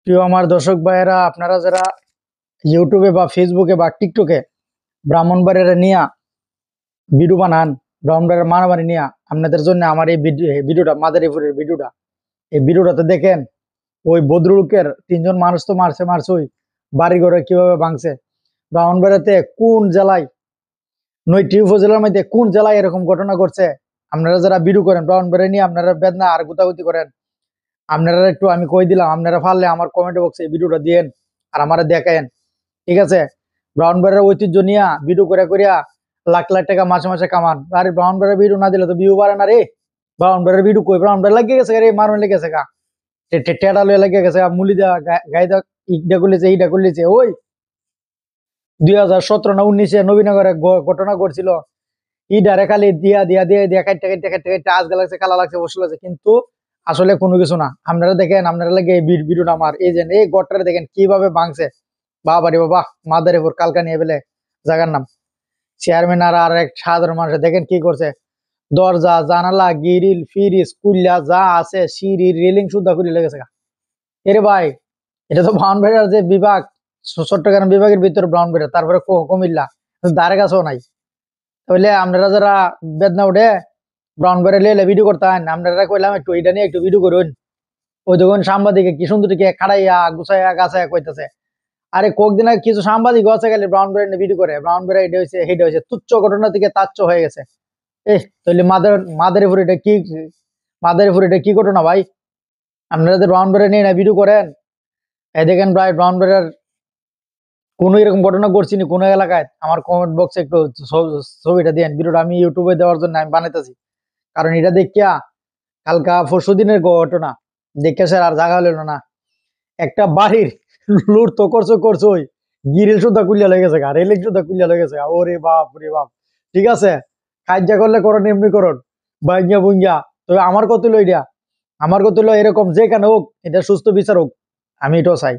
প্রিয় আমার দর্শক ভাইয়েরা, আপনারা যারা ইউটিউবে বা ফেসবুকে বা টিকটকে ব্রাহ্মণবাড়িয়ারে নিয়া ভিডিও বানান, ব্রাহ্মণবাড়িয়ার মারামারি নিয়া, আপনাদের জন্য আমার এই ভিডিওটা, মাদারীপুরের ভিডিওটা, এই ভিডিওটাতে দেখেন ওই ভদ্রলোকের তিনজন মানুষ তো মারছে ওই বাড়ি ঘরে কিভাবে ভাঙছে। ব্রাহ্মণবাড়িয়াতে কোন জেলায়, নয়টি উপজেলার মধ্যে কোন জেলায় এরকম ঘটনা ঘটছে? আপনারা যারা ভিডিও করেন ব্রাহ্মণবাড়িয়া নিয়ে, আপনারা বেদনা আর গুতাগুতি করেন, আপনারা একটু আমি কই দিলাম, আপনারা পারলে আমার কমেন্ট বক্সে এই ভিডিওটা দিয়েন আর আমারে দেখেন। ঠিক আছে? ব্রাহ্মণবাড়িয়ার ঐতিহ্য নিয়া ভিডিও করে করিয়া লাখ লাখ টাকা মাসে মাসে কামান। আরে ব্রাহ্মণবাড়িয়ার ভিডিও না দিলে তো ভিউ বাড়ে না রে। ব্রাহ্মণবাড়িয়ার ভিডিও কই? ব্রাহ্মণবাড়িয়া লাগিয়ে গেছে রে, মারণ লেগে গেছে গা, টেটা লয়ে লাগিয়ে গেছে গা, মুলি দেওয়া গায়ে দেওয়া, ইটা করলেছে ইটা করলেছে। ওই 2017 না 19-এ নবীনগরে ঘটনা ঘটছিল, ইডারে খালি দিয়া দিয়া দিয়া দিয়া কাটতে কাটতে কাটতে কাটতে আজকে লাগছে, কালা লাগছে, বসে লাগছে, কিন্তু আসলে কোনো কিছু না। আপনারা দেখেন, আপনারা লাগে এই ভিডিওটা আমার এই যে এই গড়টা দেখেন কিভাবে ভাঙছে। বাবা রে বাবা, মাদারীপুর কালকা নিয়ে বেলে জায়গার নাম। চেয়ারম্যান আর এক সাধারণ মানুষ দেখেন কি করছে, দরজা জানালা গিরিল ফিরিজ কুল্লা যা আছে সিঁড়ি রেলিং সুদ্ধা করে লেগেছে। এরে ভাই, এটা তো ব্রাহ্মণবাড়িয়ার যে বিভাগ, চট্টগ্রাম বিভাগের ভিতরে ব্রাহ্মণবাড়িয়া, তারপরে কুমিল্লা, ধারে কাছেও নাই। তাহলে আপনারা যারা বেদনা উঠে ব্রাহ্মণবাড়িয়া লেলে ভিডিও করতেন, আপনারা কইলাম একটু এটা নিয়ে একটু ভিডিও করুন। ওই দেখুন সাংবাদিকে কি সুন্দর খাড়াইয়া গুছাইয়া গাছাইয়া কইতেছে। আরে কয়েকদিন আগে কিছু সাংবাদিক আছে গেলে ব্রাহ্মণবাড়িয়া নিয়ে ভিডিও করে, ব্রাহ্মণবাড়িয়া এটা হয়েছে সেটা হয়েছে, তুচ্ছ ঘটনা থেকে তাচ্ছ হয়ে গেছে। তাহলে মাদারীপুর এটা কি, মাদারীপুর এটা কি ঘটনা ভাই? আপনারা যে ব্রাহ্মণবাড়িয়া নিয়ে না ভিডিও করেন, এই দেখেন প্রায় ব্রাহ্মণবাড়িয়ার কোনো এরকম ঘটনা ঘটছি না কোনো এলাকায়? আমার কমেন্ট বক্সে একটু ছবিটা দেন, ভিডিওটা আমি ইউটিউবে দেওয়ার জন্য আমি বানাইতেছি। কারণ এটা দেখিয়া কালকা পরশু দিনের ঘটনা দেখে স্যার আর জায়গা হলো না। একটা বাড়ির লুট তো করছোই, গিরিল সুদ্ধা কুলিয়া লেগেছে গা, রেলিং সুদ্ধা কুলিয়া লেগেছে গা। ওরে বাপ রে বাপ। ঠিক আছে, কাজ্যা করলে করুন, এমনি করুন, বাইঙ্গা বুঙ্গা। তবে আমার কত হইলো এটা, আমার কত হইলো এরকম যেখানে হোক এটা সুস্থ বিচার হোক, আমি এটাও চাই।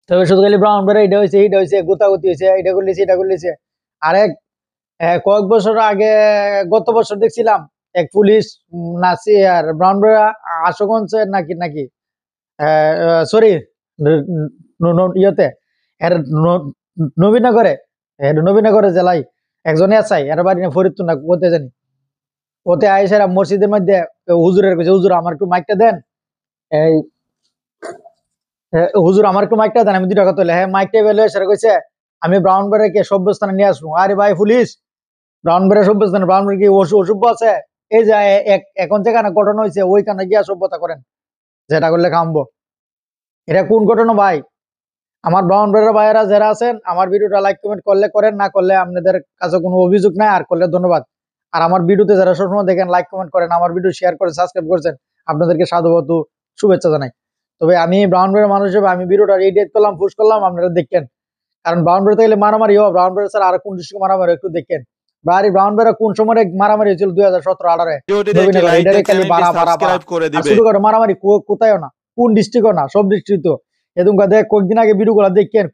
তবে শুধু খালি ব্রাহ্মণবাড়িয়া এটা হয়েছে গোতাগুতি হয়েছে, এটা করলেছে এটা করলেছে। আরেক কয়েক বছর আগে, গত বছর দেখছিলাম এক পুলিশ নাচি আর ব্রাহ্মণবাড়িয়া আশুগঞ্জের নাকি নাকি সরি ইয়েতে এর নবীনগরে, নবীনগরে জেলায় একজনে আসাই এর বাড়ি না ফরিদপুর না কোথাতে জানি, ওতে আইসারা মসজিদের মধ্যে হুজুরের কাছে, হুজুর আমার একটু মাইকটা দেন, এই হুজুর আমার একটু মাইকটা দেন, আমি 2 টাকা তোলে। হ্যাঁ মাইকটা বেলে সেটা কইছে আমি ব্রাহ্মণবাড়িয়াকে সভ্যস্থানে নিয়ে আসবো। আরে ভাই পুলিশ, ব্রাহ্মণবাড়িয়া সভ্যস্থানে ব্রাহ্মণবাড়িয়া কি অসভ্য আছে? এই যে এখন যেখানে ঘটনা হয়েছে ওইখানে গিয়া সভ্যতা করেন, যেটা করলে খামবো। এটা কোন ঘটনা ভাই? আমার ব্রাহ্মণবাড়িয়ার ভাইয়েরা যারা আছেন, আমার ভিডিওটা লাইক কমেন্ট করলে করেন, না করলে আপনাদের কাছে কোনো অভিযোগ নাই, আর করলে ধন্যবাদ। আর আমার ভিডিওতে যারা সবসময় দেখেন, লাইক কমেন্ট করেন, আমার ভিডিও শেয়ার করে সাবস্ক্রাইব করছেন, আপনাদেরকে সাধুবাদ শুভেচ্ছা জানাই। তবে আমি ব্রাহ্মণবাড়িয়ার মানুষ হিসেবে আমি ভিডিওটা রেডিয়েট করলাম, পুশ করলাম, আপনারা দেখেন। কারণ ব্রাহ্মণবাড়িয়াতে গেলে মারামারি হোক, ব্রাহ্মণবাড়িয়া স্যার আর কোন ডিস্ট্রিক্ট মারামারি একটু দেখেন। ব্রাহ্মণবাড়িয়া কোন সময় মারামারি হয়েছিল 2017-18-এ নবীনগর, এটারে খালি বাড়া বাড়া বাড়া আর শুরু করে মারামারি, কোথায়ও না, কোন ডিস্ট্রিক্টও না, সব ডিস্ট্রিক্ট। এরকম দেখ কয়েকদিন আগে ভিডিও গুলা দেখেন।